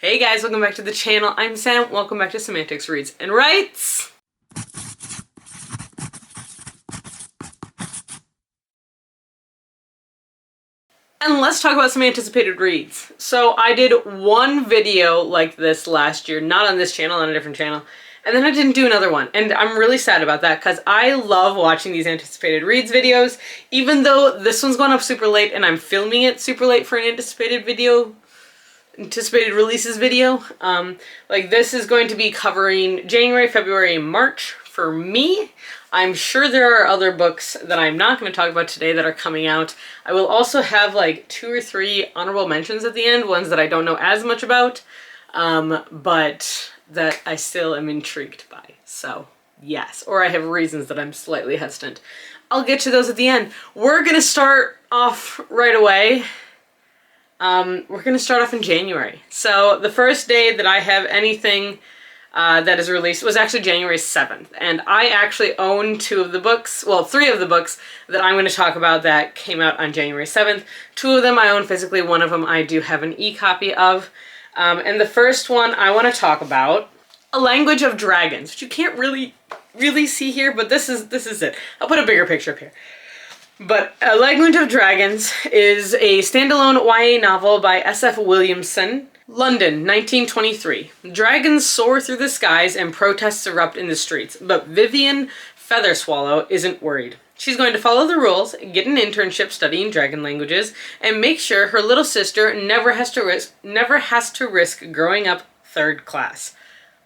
Hey guys, welcome back to the channel. I'm Sam. Welcome back to Semantics Reads and Writes. And let's talk about some anticipated reads. So I did one video like this last year, not on this channel, on a different channel, and then I didn't do another one. And I'm really sad about that because I love watching these anticipated reads videos, even though this one's going up super late and I'm filming it super late for an anticipated releases video. Like this is going to be covering January, February, and March for me. I'm sure there are other books that I'm not going to talk about today that are coming out. I will also have like 2 or 3 honorable mentions at the end, ones that I don't know as much about, but that I still am intrigued by. So yes, or I have reasons that I'm slightly hesitant. I'll get to those at the end. We're going to start off right away. We're going to start off in January. So the first day that I have anything that is released was actually January 7th. And I actually own 2 of the books, well, 3 of the books that I'm going to talk about that came out on January 7th. 2 of them I own physically, 1 of them I do have an e-copy of. And the first one I want to talk about, A Language of Dragons, which you can't really see here, but this is it. I'll put a bigger picture up here. But A Language of Dragons is a standalone YA novel by S.F. Williamson. London, 1923. Dragons soar through the skies and protests erupt in the streets, but Vivian Featherswallow isn't worried. She's going to follow the rules, get an internship studying dragon languages, and make sure her little sister never has to risk growing up third class.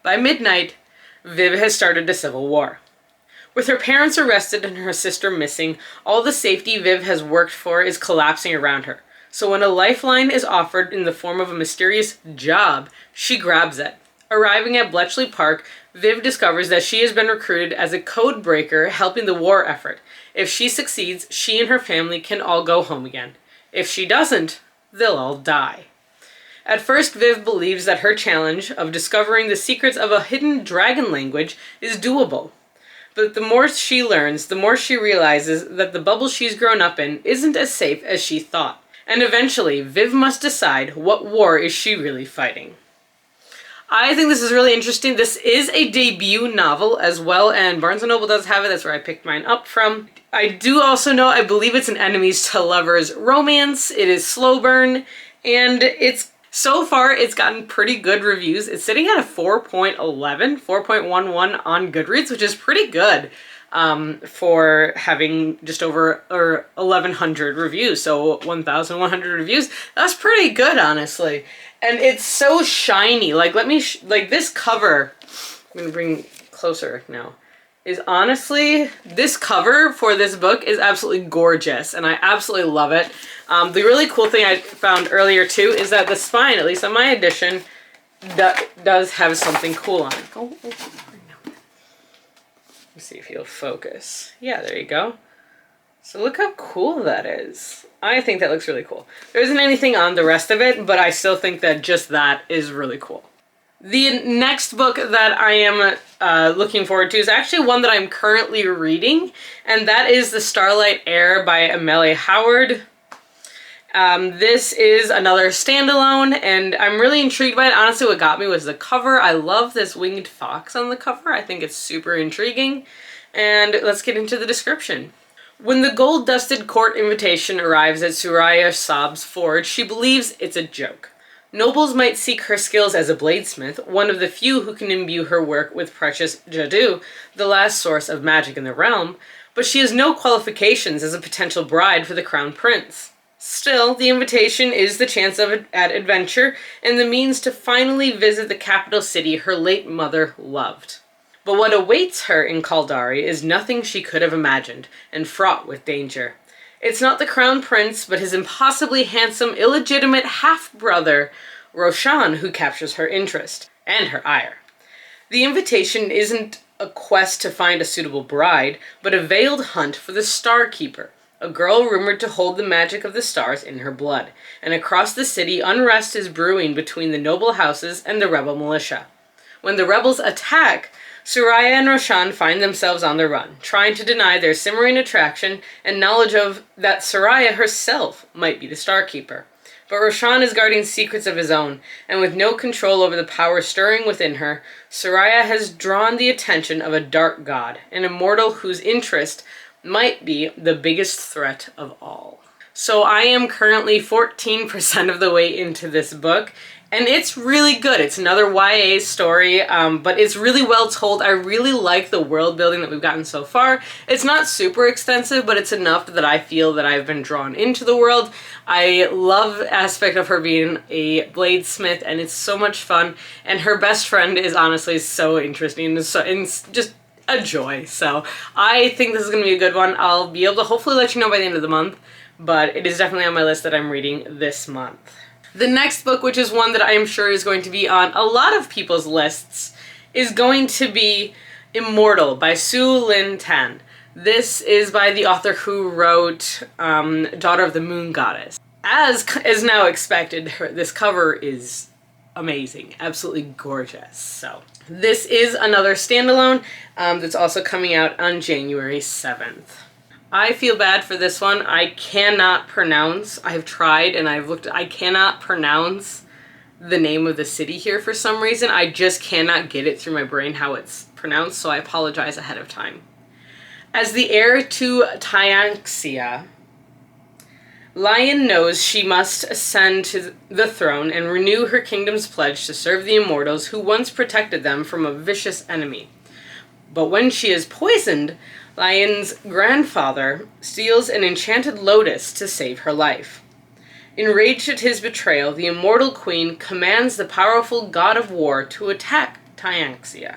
By midnight, Viv has started a civil war. With her parents arrested and her sister missing, all the safety Viv has worked for is collapsing around her. So when a lifeline is offered in the form of a mysterious job, she grabs it. Arriving at Bletchley Park, Viv discovers that she has been recruited as a code breaker helping the war effort. If she succeeds, she and her family can all go home again. If she doesn't, they'll all die. At first, Viv believes that her challenge of discovering the secrets of a hidden dragon language is doable. But the more she learns, the more she realizes that the bubble she's grown up in isn't as safe as she thought. And eventually, Viv must decide what war is she really fighting. I think this is really interesting. This is a debut novel as well, and Barnes & Noble does have it. That's where I picked mine up from. I do also know, I believe it's an enemies to lovers romance. It is slow burn, and so far it's gotten pretty good reviews. It's sitting at a 4.11 on Goodreads, which is pretty good. For having just over 1,100 reviews, so 1,100 reviews. That's pretty good, honestly. And it's so shiny. Like, this cover, I'm gonna bring closer now, is honestly, this cover for this book is absolutely gorgeous, and I absolutely love it. The really cool thing I found earlier, too, is that the spine, at least on my edition, does have something cool on it. See if you'll focus. Yeah, there you go. So look how cool that is. I think that looks really cool. There isn't anything on the rest of it, but I still think that just that is really cool. The next book that I am looking forward to is actually one that I'm currently reading, and that is The Starlight Heir by Amelia Howard. This is another standalone, and I'm really intrigued by it. Honestly, what got me was the cover. I love this winged fox on the cover. I think it's super intriguing. And let's get into the description. When the gold-dusted court invitation arrives at Suraya Saab's forge, she believes it's a joke. Nobles might seek her skills as a bladesmith, one of the few who can imbue her work with precious jadoo, the last source of magic in the realm, but she has no qualifications as a potential bride for the crown prince. Still, the invitation is the chance at adventure and the means to finally visit the capital city her late mother loved. But what awaits her in Kaldari is nothing she could have imagined, and fraught with danger. It's not the crown prince, but his impossibly handsome, illegitimate half-brother, Roshan, who captures her interest, and her ire. The invitation isn't a quest to find a suitable bride, but a veiled hunt for the Star Keeper, a girl rumored to hold the magic of the stars in her blood, and across the city unrest is brewing between the noble houses and the rebel militia. When the rebels attack, Suraya and Roshan find themselves on the run, trying to deny their simmering attraction and knowledge of that Suraya herself might be the Star Keeper. But Roshan is guarding secrets of his own, and with no control over the power stirring within her, Soraya has drawn the attention of a dark god, an immortal whose interest might be the biggest threat of all. So I am currently 14% of the way into this book, and it's really good. It's another YA story, but it's really well told. I really like the world building that we've gotten so far. It's not super extensive, but it's enough that I feel that I've been drawn into the world. I love the aspect of her being a bladesmith, and it's so much fun. And her best friend is honestly so interesting and just a joy. So I think this is going to be a good one. I'll be able to hopefully let you know by the end of the month, but it is definitely on my list that I'm reading this month. The next book, which is one that I am sure is going to be on a lot of people's lists, is going to be Immortal by Su Lin Tan. This is by the author who wrote Daughter of the Moon Goddess. As is now expected, this cover is amazing, absolutely gorgeous. So this is another standalone that's also coming out on January 7th. I feel bad for this one. I cannot pronounce, I've tried and I've looked, I cannot pronounce the name of the city here for some reason. I just cannot get it through my brain how it's pronounced, so I apologize ahead of time. As the heir to Tyanxia, Lion knows she must ascend to the throne and renew her kingdom's pledge to serve the immortals who once protected them from a vicious enemy. But when she is poisoned, Lion's grandfather steals an enchanted lotus to save her life. Enraged at his betrayal, the immortal queen commands the powerful god of war to attack Tyanxia.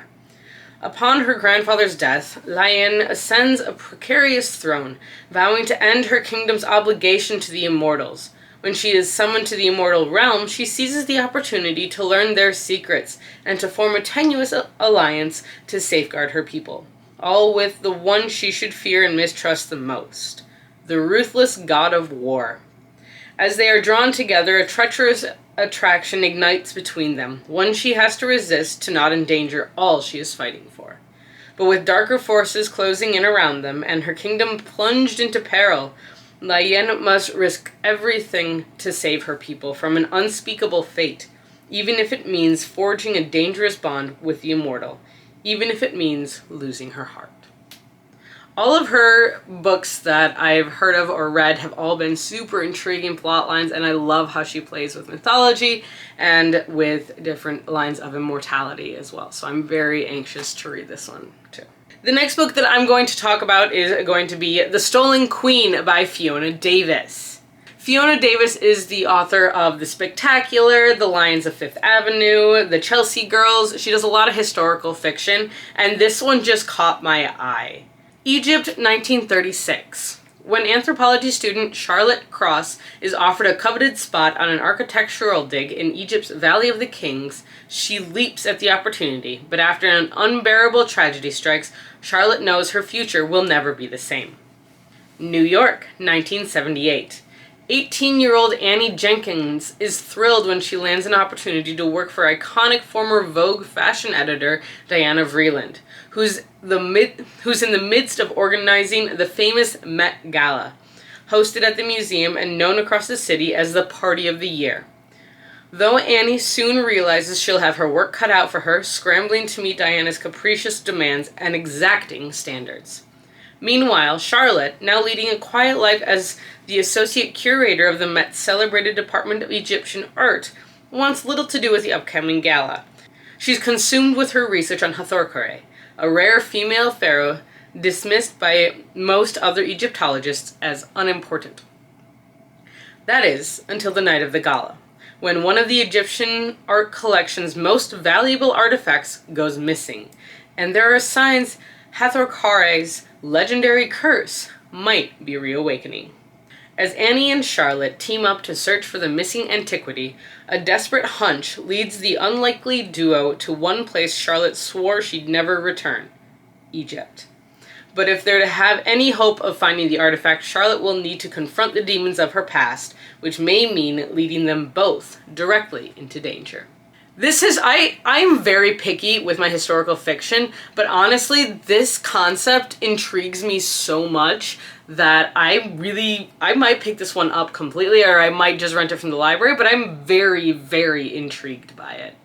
Upon her grandfather's death, Lion ascends a precarious throne, vowing to end her kingdom's obligation to the immortals. When she is summoned to the immortal realm, she seizes the opportunity to learn their secrets and to form a tenuous alliance to safeguard her people. All with the one she should fear and mistrust the most, the ruthless god of war. As they are drawn together, a treacherous attraction ignites between them, one she has to resist to not endanger all she is fighting for. But with darker forces closing in around them, and her kingdom plunged into peril, Lian must risk everything to save her people from an unspeakable fate, even if it means forging a dangerous bond with the immortal, even if it means losing her heart. All of her books that I've heard of or read have all been super intriguing plot lines, and I love how she plays with mythology and with different lines of immortality as well. So I'm very anxious to read this one too. The next book that I'm going to talk about is going to be The Stolen Queen by Fiona Davis. Fiona Davis is the author of The Spectacular, The Lions of Fifth Avenue, The Chelsea Girls. She does a lot of historical fiction, and this one just caught my eye. Egypt, 1936. When anthropology student Charlotte Cross is offered a coveted spot on an architectural dig in Egypt's Valley of the Kings, she leaps at the opportunity, but after an unbearable tragedy strikes, Charlotte knows her future will never be the same. New York, 1978. 18-year-old Annie Jenkins is thrilled when she lands an opportunity to work for iconic former Vogue fashion editor Diana Vreeland, who's in the midst of organizing the famous Met Gala, hosted at the museum and known across the city as the Party of the Year. Though Annie soon realizes she'll have her work cut out for her, scrambling to meet Diana's capricious demands and exacting standards. Meanwhile, Charlotte, now leading a quiet life as the associate curator of the Met's celebrated Department of Egyptian Art, wants little to do with the upcoming gala. She's consumed with her research on Hathor, a rare female pharaoh dismissed by most other Egyptologists as unimportant. That is, until the night of the gala, when one of the Egyptian art collection's most valuable artifacts goes missing, and there are signs Hathor's legendary curse might be reawakening. As Annie and Charlotte team up to search for the missing antiquity, a desperate hunch leads the unlikely duo to one place Charlotte swore she'd never return: Egypt. But if they're to have any hope of finding the artifact, Charlotte will need to confront the demons of her past, which may mean leading them both directly into danger. I'm very picky with my historical fiction, but honestly, this concept intrigues me so much that I might pick this one up completely, or I might just rent it from the library, but I'm very, very intrigued by it.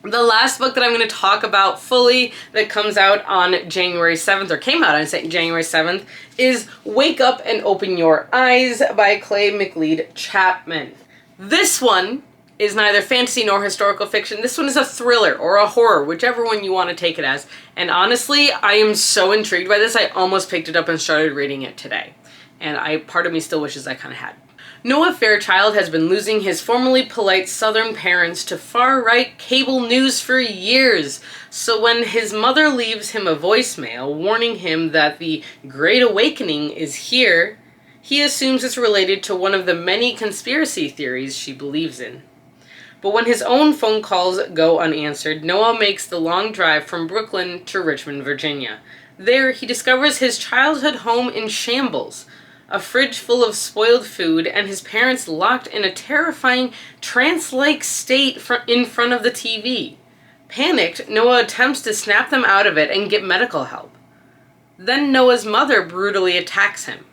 The last book that I'm going to talk about fully that comes out on January 7th, or came out on January 7th, is Wake Up and Open Your Eyes by Clay McLeod Chapman. This one is neither fantasy nor historical fiction. This one is a thriller or a horror, whichever one you want to take it as. And honestly, I am so intrigued by this, I almost picked it up and started reading it today. And part of me still wishes I kind of had. Noah Fairchild has been losing his formerly polite Southern parents to far-right cable news for years. So when his mother leaves him a voicemail warning him that the Great Awakening is here, he assumes it's related to one of the many conspiracy theories she believes in. But when his own phone calls go unanswered, Noah makes the long drive from Brooklyn to Richmond, Virginia. There, he discovers his childhood home in shambles, a fridge full of spoiled food, and his parents locked in a terrifying trance-like state in front of the TV. Panicked, Noah attempts to snap them out of it and get medical help. Then Noah's mother brutally attacks him.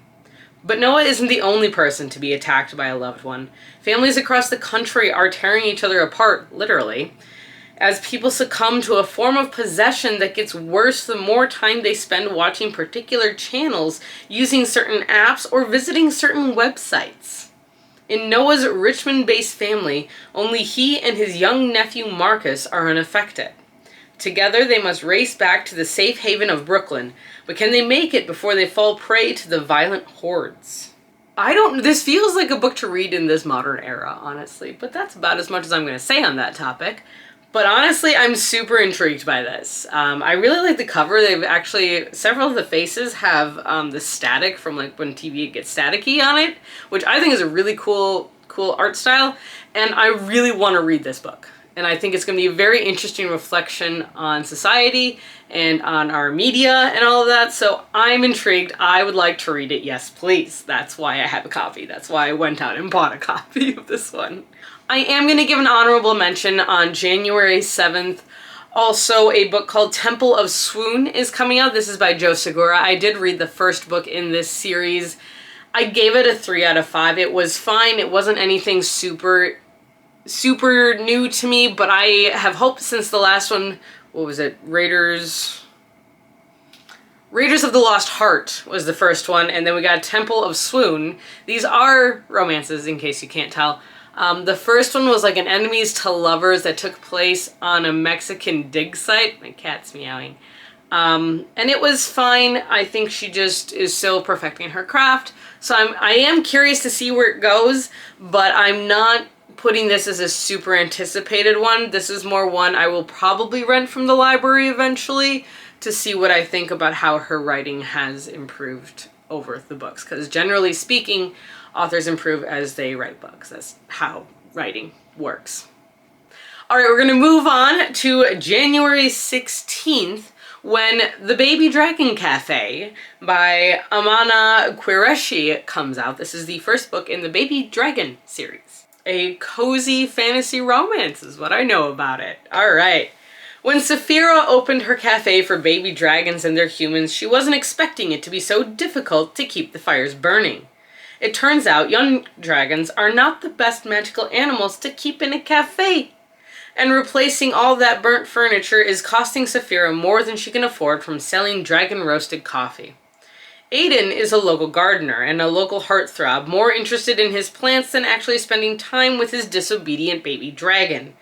But Noah isn't the only person to be attacked by a loved one. Families across the country are tearing each other apart, literally, as people succumb to a form of possession that gets worse the more time they spend watching particular channels, using certain apps, or visiting certain websites. In Noah's Richmond-based family, only he and his young nephew Marcus are unaffected. Together, they must race back to the safe haven of Brooklyn, but can they make it before they fall prey to the violent hordes? This feels like a book to read in this modern era, honestly, but that's about as much as I'm going to say on that topic. But honestly, I'm super intrigued by this. I really like the cover. Several of the faces have the static from like when TV gets staticky on it, which I think is a really cool art style, and I really want to read this book. And I think it's going to be a very interesting reflection on society and on our media and all of that. So I'm intrigued. I would like to read it. Yes, please. That's why I have a copy. That's why I went out and bought a copy of this one. I am going to give an honorable mention on January 7th. Also, a book called Temple of Swoon is coming out. This is by Joe Segura. I did read the first book in this series. I gave it a 3 out of 5. It was fine. It wasn't anything super new to me, but I have hoped since the last one, what was it, Raiders of the Lost Heart was the first one, and then we got Temple of Swoon. These are romances, in case you can't tell. The first one was like an enemies to lovers that took place on a Mexican dig site. My cat's meowing. And it was fine. I think she just is still perfecting her craft. So I am curious to see where it goes, but I'm not putting this as a super anticipated one. This is more one I will probably rent from the library eventually to see what I think about how her writing has improved over the books. Because generally speaking, authors improve as they write books. That's how writing works. All right, we're going to move on to January 16th, when The Baby Dragon Cafe by Amana Qureshi comes out. This is the first book in the Baby Dragon series. A cozy fantasy romance is what I know about it. All right. When Saphira opened her cafe for baby dragons and their humans, she wasn't expecting it to be so difficult to keep the fires burning. It turns out young dragons are not the best magical animals to keep in a cafe. And replacing all that burnt furniture is costing Saphira more than she can afford from selling dragon-roasted coffee. Aiden is a local gardener and a local heartthrob, more interested in his plants than actually spending time with his disobedient baby dragon.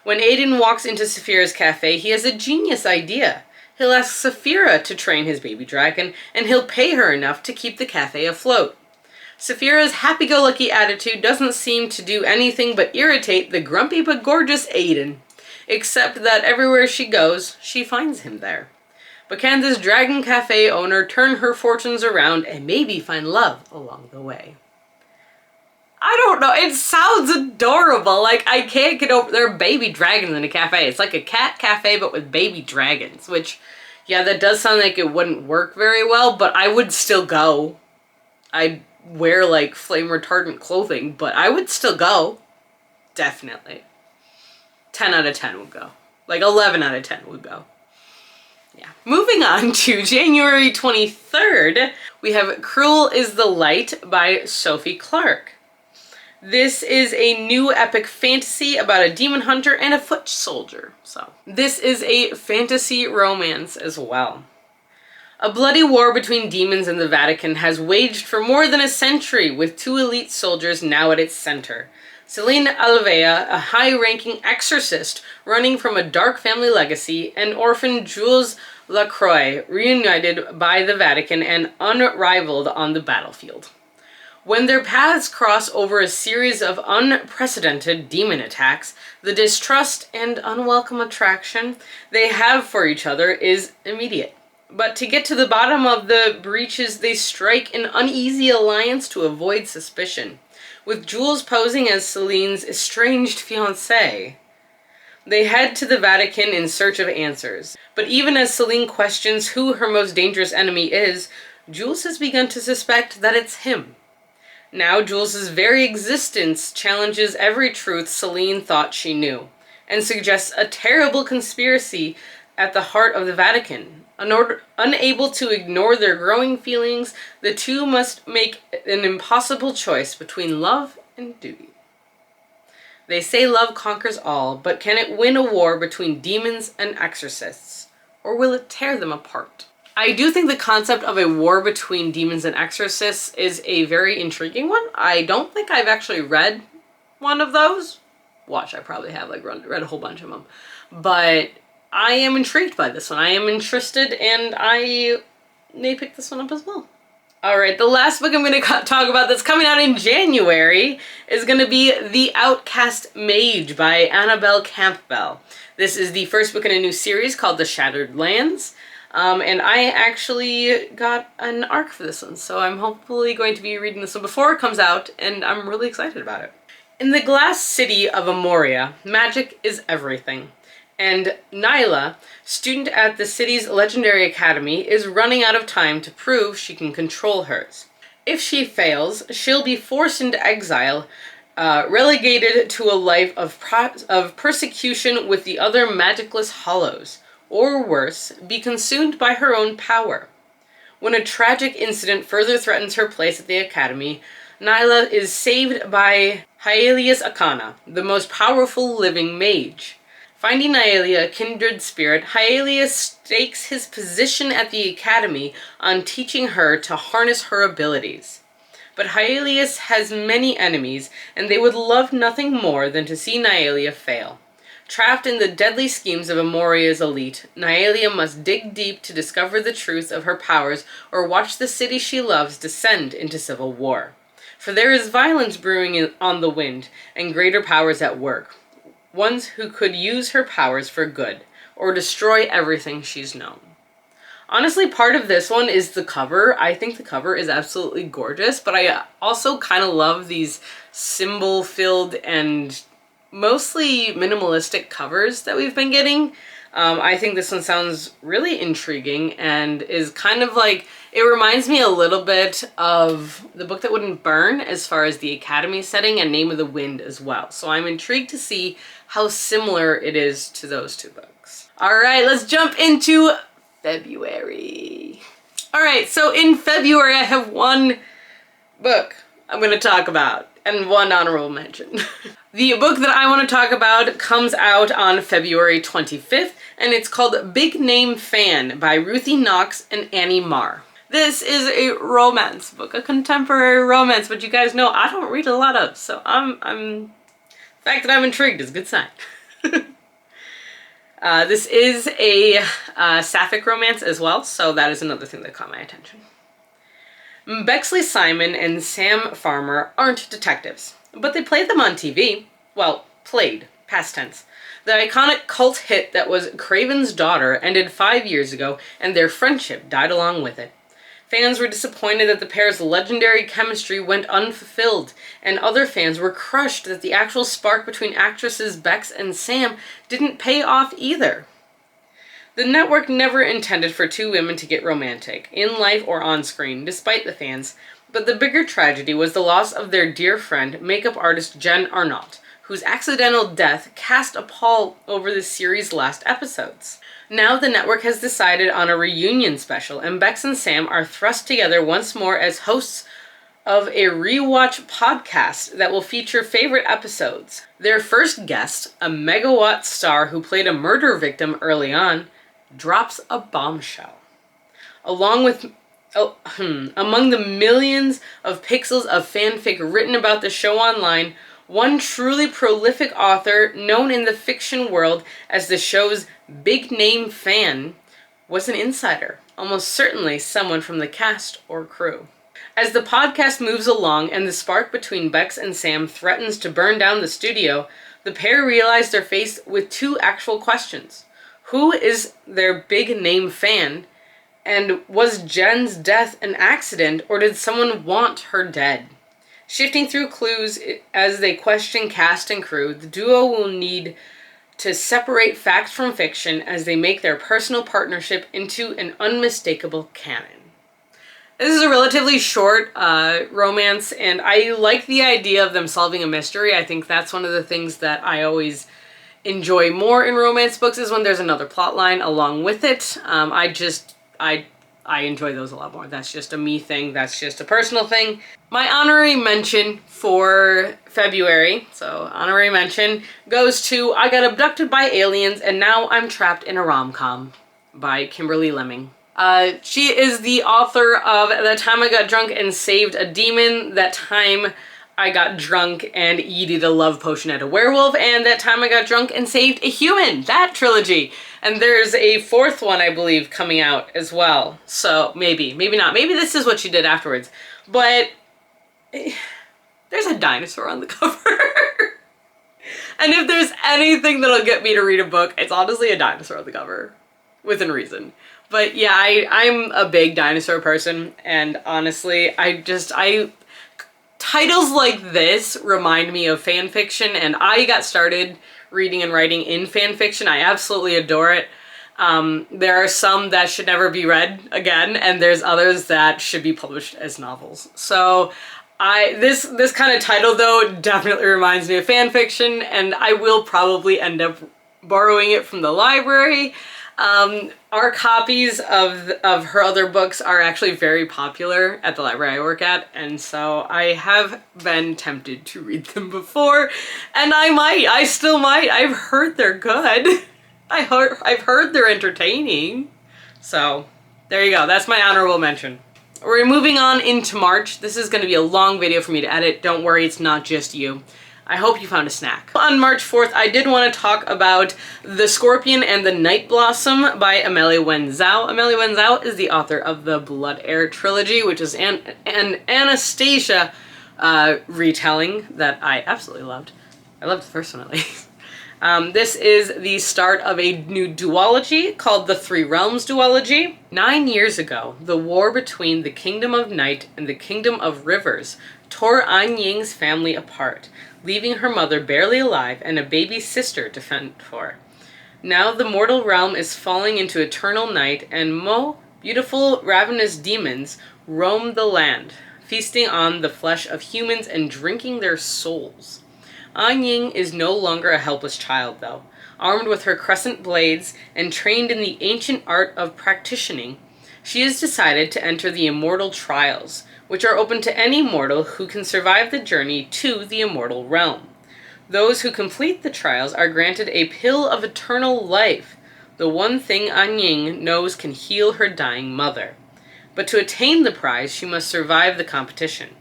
When Aiden walks into Saphira's cafe, he has a genius idea. He'll ask Saphira to train his baby dragon, and he'll pay her enough to keep the cafe afloat. Saphira's happy-go-lucky attitude doesn't seem to do anything but irritate the grumpy but gorgeous Aiden, except that everywhere she goes, she finds him there. But can this Dragon Cafe owner turn her fortunes around and maybe find love along the way? I don't know, it sounds adorable. Like, I can't get over, there are baby dragons in a cafe. It's like a cat cafe, but with baby dragons, which, yeah, that does sound like it wouldn't work very well, but I would still go. I'd wear, like, flame retardant clothing, but I would still go. Definitely. 10 out of 10 would go. Like 11 out of 10 would go. Yeah. Moving on to January 23rd, we have Cruel is the Light by Sophie Clark. This is a new epic fantasy about a demon hunter and a foot soldier. So this is a fantasy romance as well. A bloody war between demons and the Vatican has waged for more than a century, with two elite soldiers now at its center. Celine Alvea, a high-ranking exorcist running from a dark family legacy, and orphan Jules Lacroix, reunited by the Vatican and unrivaled on the battlefield. When their paths cross over a series of unprecedented demon attacks, the distrust and unwelcome attraction they have for each other is immediate. But to get to the bottom of the breaches, they strike an uneasy alliance to avoid suspicion, with Jules posing as Celine's estranged fiancé. They head to the Vatican in search of answers. But even as Celine questions who her most dangerous enemy is, Jules has begun to suspect that it's him. Now Jules' very existence challenges every truth Celine thought she knew, and suggests a terrible conspiracy at the heart of the Vatican. Unable to ignore their growing feelings, the two must make an impossible choice between love and duty. They say love conquers all, but can it win a war between demons and exorcists? Or will it tear them apart? I do think the concept of a war between demons and exorcists is a very intriguing one. I don't think I've actually read one of those. Watch, I probably have read a whole bunch of them. But I am intrigued by this one. I am interested, and I may pick this one up as well. Alright, the last book I'm going to talk about that's coming out in January is going to be The Outcast Mage by Annabelle Campbell. This is the first book in a new series called The Shattered Lands. And I actually got an arc for this one, so I'm hopefully going to be reading this one before it comes out, and I'm really excited about it. In the glass city of Amoria, magic is everything. And Nyla, student at the city's legendary academy, is running out of time to prove she can control hers. If she fails, she'll be forced into exile, relegated to a life of persecution with the other magicless hollows, or worse, be consumed by her own power. When a tragic incident further threatens her place at the academy, Nyla is saved by Hyalius Akana, the most powerful living mage. Finding Nyalia, a kindred spirit, Hyalius stakes his position at the academy on teaching her to harness her abilities. But Hyalius has many enemies, and they would love nothing more than to see Nyalia fail. Trapped in the deadly schemes of Amoria's elite, Nyalia must dig deep to discover the truth of her powers or watch the city she loves descend into civil war. For there is violence brewing on the wind, and greater powers at work. Ones who could use her powers for good, or destroy everything she's known. Honestly, part of this one is the cover. I think the cover is absolutely gorgeous, but I also kind of love these symbol-filled and mostly minimalistic covers that we've been getting. I think this one sounds really intriguing and is kind of like, it reminds me a little bit of The Book That Wouldn't Burn as far as the Academy setting and Name of the Wind as well. So I'm intrigued to see how similar it is to those two books. All right, let's jump into February. All right, so in February I have one book I'm going to talk about and one honorable mention. The book that I want to talk about comes out on February 25th, and it's called Big Name Fan by Ruthie Knox and Annie Marr. This is a romance book, a contemporary romance, but you guys know I don't read a lot of, so the fact that I'm intrigued is a good sign. This is a sapphic romance as well, so that is another thing that caught my attention. Bexley Simon and Sam Farmer aren't detectives, but they played them on TV. Well, played, past tense. The iconic cult hit that was Craven's Daughter ended 5 years ago, and their friendship died along with it. Fans were disappointed that the pair's legendary chemistry went unfulfilled, and other fans were crushed that the actual spark between actresses Bex and Sam didn't pay off either. The network never intended for two women to get romantic, in life or on screen, despite the fans, but the bigger tragedy was the loss of their dear friend, makeup artist Jen Arnott, whose accidental death cast a pall over the series' last episodes. Now the network has decided on a reunion special, and Bex and Sam are thrust together once more as hosts of a rewatch podcast that will feature favorite episodes. Their first guest, a megawatt star who played a murder victim early on, drops a bombshell. Among the millions of pixels of fanfic written about the show online, one truly prolific author known in the fiction world as the show's big name fan was an insider, almost certainly someone from the cast or crew. As the podcast moves along and the spark between Bex and Sam threatens to burn down the studio, the pair realize they're faced with two actual questions. Who is their big name fan? And was Jen's death an accident, or did someone want her dead? Shifting through clues as they question cast and crew, the duo will need to separate fact from fiction as they make their personal partnership into an unmistakable canon. This is a relatively short romance, and I like the idea of them solving a mystery. I think that's one of the things that I always enjoy more in romance books, is when there's another plot line along with it. I enjoy those a lot more. That's just a me thing. That's just a personal thing. My honorary mention for February, so honorary mention, goes to I Got Abducted by Aliens and Now I'm Trapped in a Rom-Com by Kimberly Lemming. She is the author of That Time I Got Drunk and Saved a Demon, That Time I Got Drunk and Yeeted a Love Potion at a Werewolf, and That Time I Got Drunk and Saved a Human, that trilogy. And there's a fourth one, I believe, coming out as well. So maybe not. Maybe this is what she did afterwards. But there's a dinosaur on the cover. And if there's anything that'll get me to read a book, it's honestly a dinosaur on the cover. Within reason. But yeah, I'm a big dinosaur person, and honestly, titles like this remind me of fan fiction, and I got started reading and writing in fan fiction. I absolutely adore it. There are some that should never be read again, and there's others that should be published as novels. So this kind of title though definitely reminds me of fan fiction, and I will probably end up borrowing it from the library. Our copies of her other books are actually very popular at the library I work at, and so I have been tempted to read them before, and I still might. I've heard they're good. I've heard they're entertaining. So there you go. That's my honorable mention. We're moving on into March. This is going to be a long video for me to edit. Don't worry, it's not just you. I hope you found a snack. On March 4th, I did want to talk about The Scorpion and the Night Blossom by Amelie Wen Zhao. Amelie Wen Zhao is the author of the Blood Heir trilogy, which is an Anastasia retelling that I absolutely loved. I loved the first one at least. This is the start of a new duology called the Three Realms duology. 9 years ago, the war between the Kingdom of Night and the Kingdom of Rivers tore An Ying's family apart, leaving her mother barely alive and a baby sister to fend for. Now the mortal realm is falling into eternal night, and beautiful ravenous demons roam the land, feasting on the flesh of humans and drinking their souls. An Ying is no longer a helpless child, though. Armed with her crescent blades and trained in the ancient art of practicing, she has decided to enter the immortal trials, which are open to any mortal who can survive the journey to the immortal realm. Those who complete the trials are granted a pill of eternal life, the one thing An Ying knows can heal her dying mother. But to attain the prize, she must survive the competition.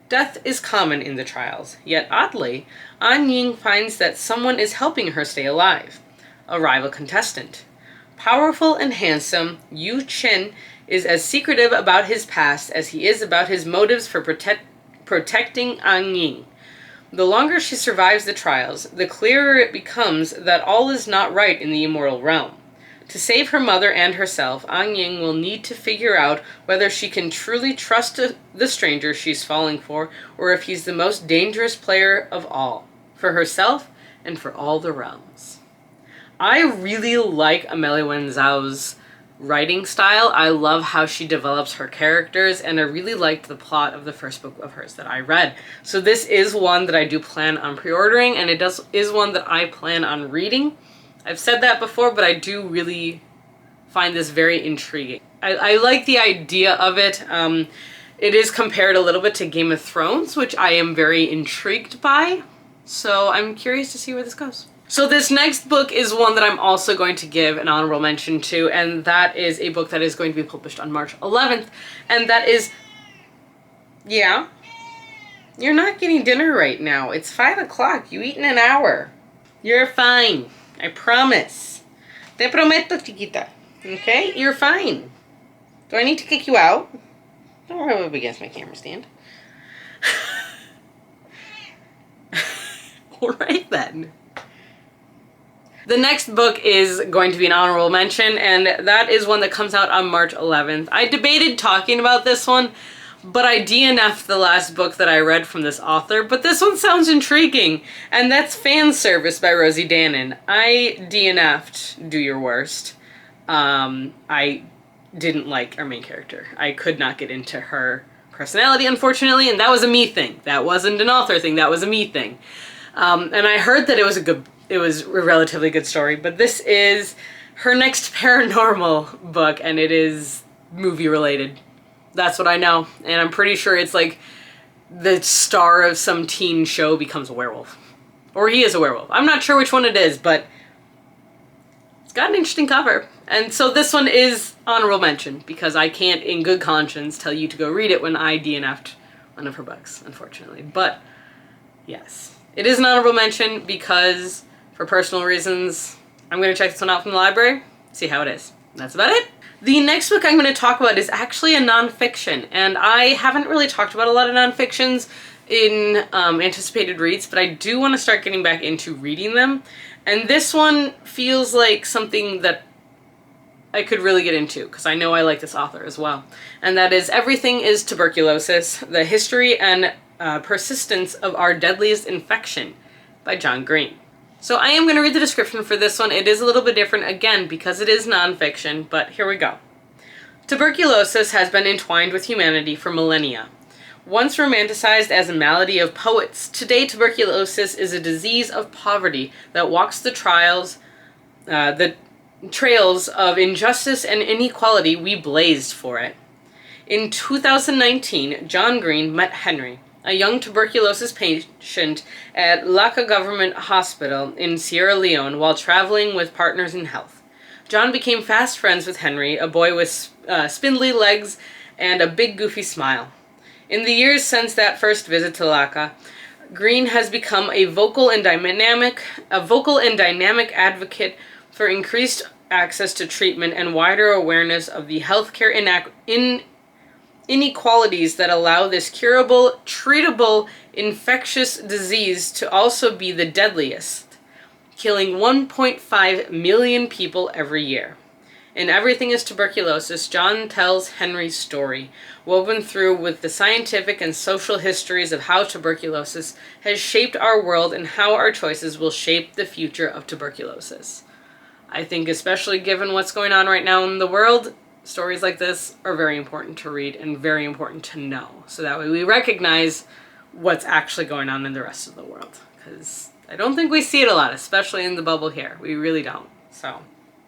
Death is common in the trials, yet oddly, An Ying finds that someone is helping her stay alive, a rival contestant. Powerful and handsome, Yu Chen is as secretive about his past as he is about his motives for protecting An Ying. The longer she survives the trials, the clearer it becomes that all is not right in the immortal realm. To save her mother and herself, An Ying will need to figure out whether she can truly trust the stranger she's falling for, or if he's the most dangerous player of all, for herself and for all the realms. I really like Amelie Wen Zhao's writing style. I love how she develops her characters, and I really liked the plot of the first book of hers that I read. So this is one that I do plan on pre-ordering, and is one that I plan on reading. I've said that before, but I do really find this very intriguing. I like the idea of it. It is compared a little bit to Game of Thrones, which I am very intrigued by. So I'm curious to see where this goes. So this next book is one that I'm also going to give an honorable mention to, and that is a book that is going to be published on March 11th. And that is, yeah, you're not getting dinner right now. It's 5 o'clock. You eat in an hour. You're fine. I promise. Te prometo, chiquita. Okay? You're fine. Do I need to kick you out? Don't rub up against my camera stand. Alright then. The next book is going to be an honorable mention, and that is one that comes out on March 11th. I debated talking about this one, but I DNF'd the last book that I read from this author, but this one sounds intriguing, and that's Fan Service by Rosie Danan. I DNF'd Do Your Worst. I didn't like our main character. I could not get into her personality, unfortunately, and that was a me thing. That wasn't an author thing, that was a me thing. And I heard that it was a relatively good story, but this is her next paranormal book, and it is movie related. That's what I know, and I'm pretty sure it's like the star of some teen show becomes a werewolf. Or he is a werewolf. I'm not sure which one it is, but it's got an interesting cover. And so this one is honorable mention, because I can't in good conscience tell you to go read it when I DNF'd one of her books, unfortunately. But yes, it is an honorable mention because for personal reasons, I'm going to check this one out from the library, see how it is. That's about it. The next book I'm going to talk about is actually a nonfiction, and I haven't really talked about a lot of nonfictions in anticipated reads, but I do want to start getting back into reading them. And this one feels like something that I could really get into, because I know I like this author as well. And that is Everything is Tuberculosis, The History and Persistence of Our Deadliest Infection by John Green. So I am going to read the description for this one. It is a little bit different, again, because it is nonfiction, but here we go. Tuberculosis has been entwined with humanity for millennia. Once romanticized as a malady of poets, today tuberculosis is a disease of poverty that walks the trails of injustice and inequality we blazed for it. In 2019, John Green met Henry, a young tuberculosis patient at Laka Government Hospital in Sierra Leone while traveling with Partners in Health. John became fast friends with Henry, a boy with spindly legs and a big goofy smile. In the years since that first visit to Laka, Green has become a vocal and dynamic advocate for increased access to treatment and wider awareness of the healthcare inequalities that allow this curable, treatable, infectious disease to also be the deadliest, killing 1.5 million people every year. In Everything is Tuberculosis, John tells Henry's story, woven through with the scientific and social histories of how tuberculosis has shaped our world and how our choices will shape the future of tuberculosis. I think especially given what's going on right now in the world, stories like this are very important to read and very important to know. So that way we recognize what's actually going on in the rest of the world. Because I don't think we see it a lot, especially in the bubble here. We really don't. So,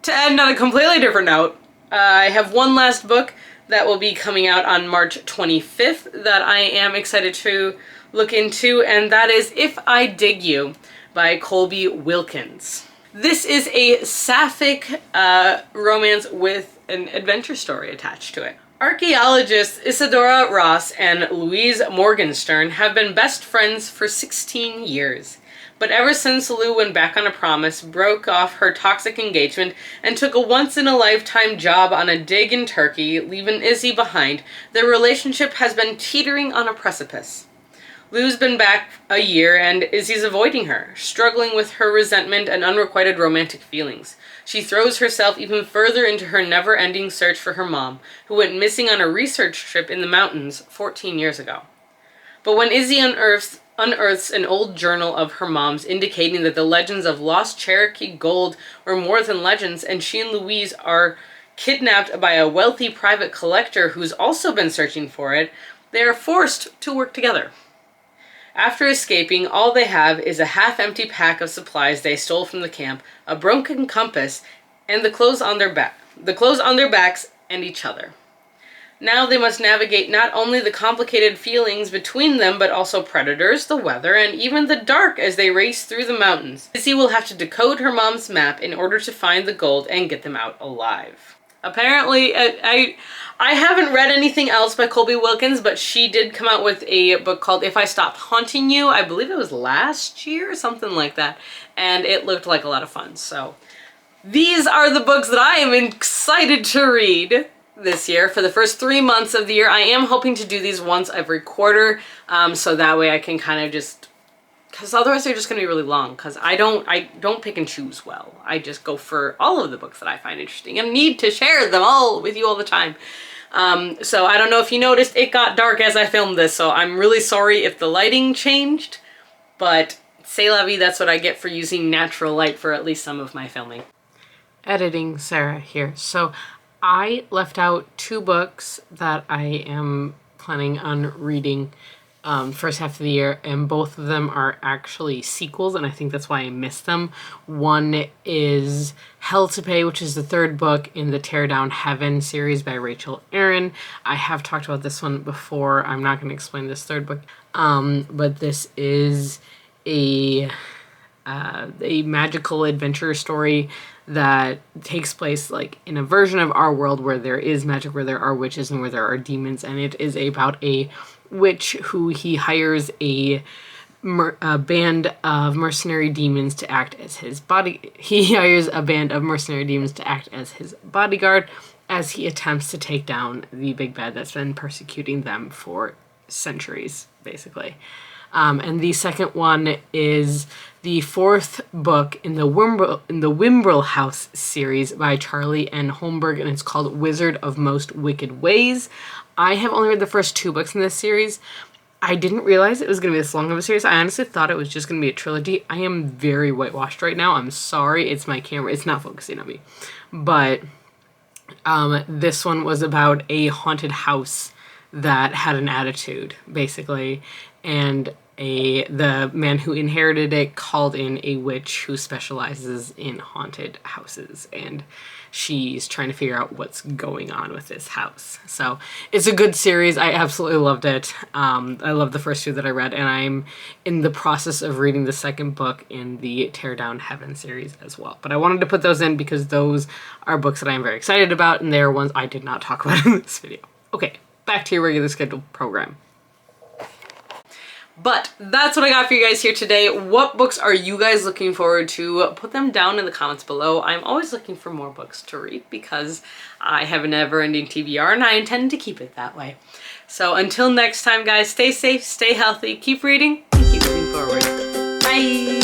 to end on a completely different note, I have one last book that will be coming out on March 25th that I am excited to look into, and that is If I Dig You by Colby Wilkins. This is a sapphic romance with an adventure story attached to it. Archaeologists Isadora Ross and Louise Morgenstern have been best friends for 16 years. But ever since Lou went back on a promise, broke off her toxic engagement, and took a once-in-a-lifetime job on a dig in Turkey, leaving Izzy behind, their relationship has been teetering on a precipice. Lou's been back a year, and Izzy's avoiding her, struggling with her resentment and unrequited romantic feelings. She throws herself even further into her never-ending search for her mom, who went missing on a research trip in the mountains 14 years ago. But when Izzy unearths an old journal of her mom's indicating that the legends of lost Cherokee gold were more than legends, and she and Louise are Kidnapped by a wealthy private collector who's also been searching for it, they are forced to work together. After escaping, all they have is a half-empty pack of supplies they stole from the camp, a broken compass, and the clothes on their backs and each other. Now they must navigate not only the complicated feelings between them, but also predators, the weather, and even the dark as they race through the mountains. Lizzie will have to decode her mom's map in order to find the gold and get them out alive. Apparently, I haven't read anything else by Colby Wilkins, but she did come out with a book called If I Stopped Haunting You. I believe it was last year, something like that. And it looked like a lot of fun. So these are the books that I am excited to read this year. For the first 3 months of the year, I am hoping to do these once every quarter, so that way I can kind of just, because otherwise they're just going to be really long, because I don't pick and choose well. I just go for all of the books that I find interesting and need to share them all with you all the time. So I don't know if you noticed, it got dark as I filmed this, so I'm really sorry if the lighting changed, but c'est la vie, that's what I get for using natural light for at least some of my filming. Editing Sarah here. So I left out 2 books that I am planning on reading first half of the year, and both of them are actually sequels, and I think that's why I missed them. One is Hell to Pay, which is the 3rd book in the Tear Down Heaven series by Rachel Aaron. I have talked about this one before. I'm not going to explain this 3rd book, but this is a magical adventure story that takes place like in a version of our world where there is magic, where there are witches, and where there are demons. And it is about a witch who he hires a band of mercenary demons to act as his He hires a band of mercenary demons to act as his bodyguard as he attempts to take down the big bad that's been persecuting them for centuries, basically. And the second one is the 4th book in the Wimbrel House series by Charlie N. Holmberg, and it's called Wizard of Most Wicked Ways. I have only read the first 2 books in this series. I didn't realize it was going to be this long of a series. I honestly thought it was just going to be a trilogy. I am very whitewashed right now. I'm sorry. It's my camera. It's not focusing on me. But this one was about a haunted house that had an attitude, basically, and the man who inherited it called in a witch who specializes in haunted houses, and she's trying to figure out what's going on with this house. So it's a good series. I absolutely loved it. I love the first 2 that I read, and I'm in the process of reading the 2nd book in the Tear Down Heaven series as well. But I wanted to put those in because those are books that I'm very excited about, and they're ones I did not talk about in this video. Okay, back to your regular scheduled program. But that's what I got for you guys here today. What books are you guys looking forward to? Put them down in the comments below. I'm always looking for more books to read because I have a never-ending TBR and I intend to keep it that way. So until next time, guys, stay safe, stay healthy, keep reading, and keep moving forward. Bye!